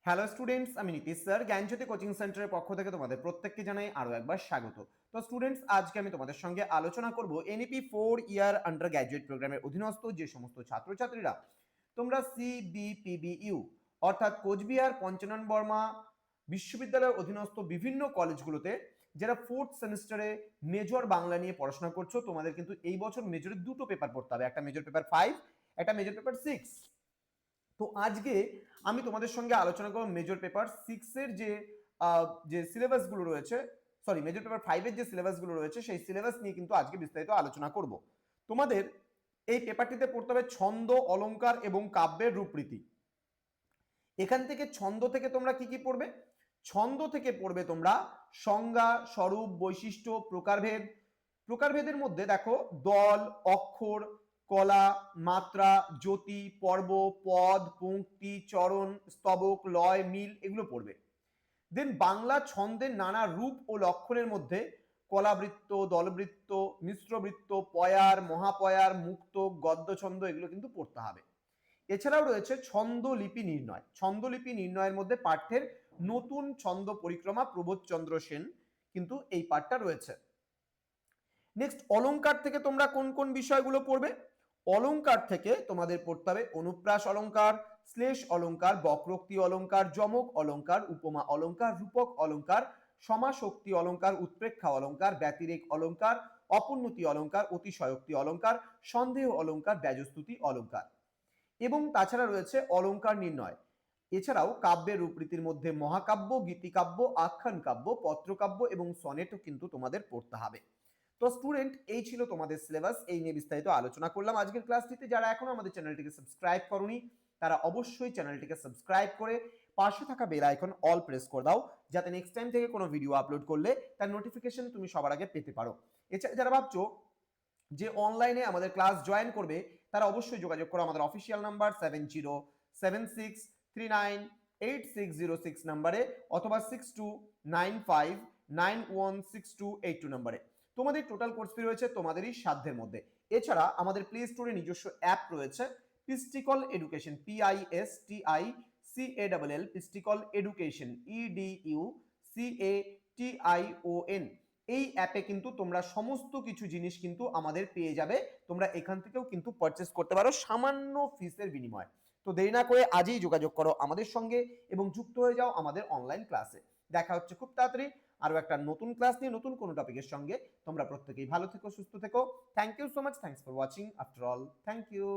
Hello students, আমি Nitish sir জ্ঞানজ্যোতি coaching সেন্টারের পক্ষ থেকে তোমাদের প্রত্যেককে জানাই আরো একবার স্বাগত। তো স্টুডেন্টস, আজকে আমি তোমাদের সঙ্গে আলোচনা করব এনইপি 4 ইয়ার আন্ডার গ্র্যাজুয়েট প্রোগ্রামের অধীনস্থ যে সমস্ত ছাত্রছাত্রীরা তোমরা সিবিপিবিইউ অর্থাৎ কোচবিহার পঞ্চানন বর্মা বিশ্ববিদ্যালয়ের অধীনস্থ বিভিন্ন কলেজগুলোতে যারা 4th সেমিস্টারে মেজর বাংলা নিয়ে পড়াশোনা করছো, তোমাদের কিন্তু এই বছর মেজরের দুটো পেপার পড়তে হবে, একটা মেজর পেপার 5, একটা মেজর পেপার 6। তো আজকে আমি তোমাদের সঙ্গে আলোচনা করব মেজর পেপার 6 এর যে সিলেবাসগুলো রয়েছে, সরি মেজর পেপার 5 এর যে সিলেবাসগুলো রয়েছে সেই সিলেবাস নিয়ে কিন্তু আজকে বিস্তারিত আলোচনা করব। তোমাদের এই পেপারটিতে পড়তে হবে ছন্দ, অলংকার এবং কাব্যের রূপরীতি। এখান থেকে ছন্দ থেকে তোমরা কি কি পড়বে? ছন্দ থেকে পড়বে তোমরা সংজ্ঞা, স্বরূপ, বৈশিষ্ট্য, প্রকারভেদ। প্রকারভেদের মধ্যে দেখো দল, অক্ষর, কলা, মাত্রা, জ্যোতি, পর্ব, পদ, পংক্তি, চরণ, স্তবক, লয়, মিল এগুলো পড়বে। দেন বাংলা ছন্দের নানা রূপ ও লক্ষণের মধ্যে কলাবৃত্ত, দলবৃত্ত, মিশ্রবৃত্ত, পয়ার, মহাপয়ার, মুক্ত, গদ্যছন্দ এগুলো কিন্তু পড়তে হবে। এছাড়াও রয়েছে ছন্দলিপি নির্ণয়। ছন্দলিপি নির্ণয়ের মধ্যে পাঠ্যের নতুন ছন্দ পরিক্রমা প্রবোধচন্দ্র সেন কিন্তু এই পাঠটা রয়েছে। নেক্সট, অলংকার থেকে তোমরা কোন কোন বিষয়গুলো পড়বে? অলংকার থেকে তোমাদের পড়তে হবে অনুপ্রাস অলংকার, শ্লেষ অলংকার, বক্রোক্তি অলংকার, যমক অলংকার, উপমা অলংকার, রূপক অলংকার, সমাসোক্তি অলংকার, উৎপ্রেক্ষা অলংকার, ব্যতিরেক অলংকার, অপোন্নতি অলংকার, অতিশয়োক্তি অলংকার, সন্দেহ অলংকার, ব্যজস্তুতি অলংকার এবং তাছাড়া রয়েছে অলংকার নির্ণয়। এছাড়াও কাব্যের রূপরীতির মধ্যে মহাকাব্য, গীতিকাব্য, আখ্যান কাব্য, পত্রকাব্য এবং সনেটও কিন্তু তোমাদের পড়তে হবে। তো স্টুডেন্ট, এই ছিল তোমাদের সিলেবাস, এই নিয়ে বিস্তারিত আলোচনা করলাম আজকের ক্লাসটিতে। যারা এখনো আমাদের চ্যানেলটিকে সাবস্ক্রাইব করনি তারা অবশ্যই চ্যানেলটিকে সাবস্ক্রাইব করে পাশে থাকা বেল আইকন অল প্রেস করে দাও, যাতে নেক্সট টাইম থেকে কোনো ভিডিও আপলোড করলে তার নোটিফিকেশন তুমি সবার আগে পেতে পারো। এছাড়া যারা ভাবছো যে অনলাইনে আমাদের ক্লাস জয়েন করবে তারা অবশ্যই যোগাযোগ করো আমাদের অফিসিয়াল নাম্বার 7076398606 নাম্বারে অথবা 6295916282 নাম্বারে। তোমাদের টোটাল কোর্স ফি রয়েছে তোমাদেরই সাধ্যের মধ্যে। এছাড়া আমাদের প্লে স্টোরে নিজস্ব অ্যাপ রয়েছে পিস্টিকল এডুকেশন, PISTICALL, পিস্টিকল এডুকেশন, EDUCATION। এই অ্যাপে কিন্তু তোমরা সমস্ত কিছু জিনিস কিন্তু আমাদের পেয়ে যাবে। তোমরা এখান থেকেও কিন্তু পারচেস করতে পারো সামান্য ফিসের বিনিময়ে। তো দেরি না করে আজই যোগাযোগ করো আমাদের সঙ্গে এবং যুক্ত হয়ে যাও আমাদের অনলাইন ক্লাসে। দেখা হচ্ছে খুব তাড়াতাড়ি আরো একটা নতুন ক্লাস নিয়ে, নতুন কোনো টপিকের সঙ্গে। তোমরা প্রত্যেকেই ভালো থেকো, সুস্থ থেকো। Thank you so much, thanks for watching after all, thank you.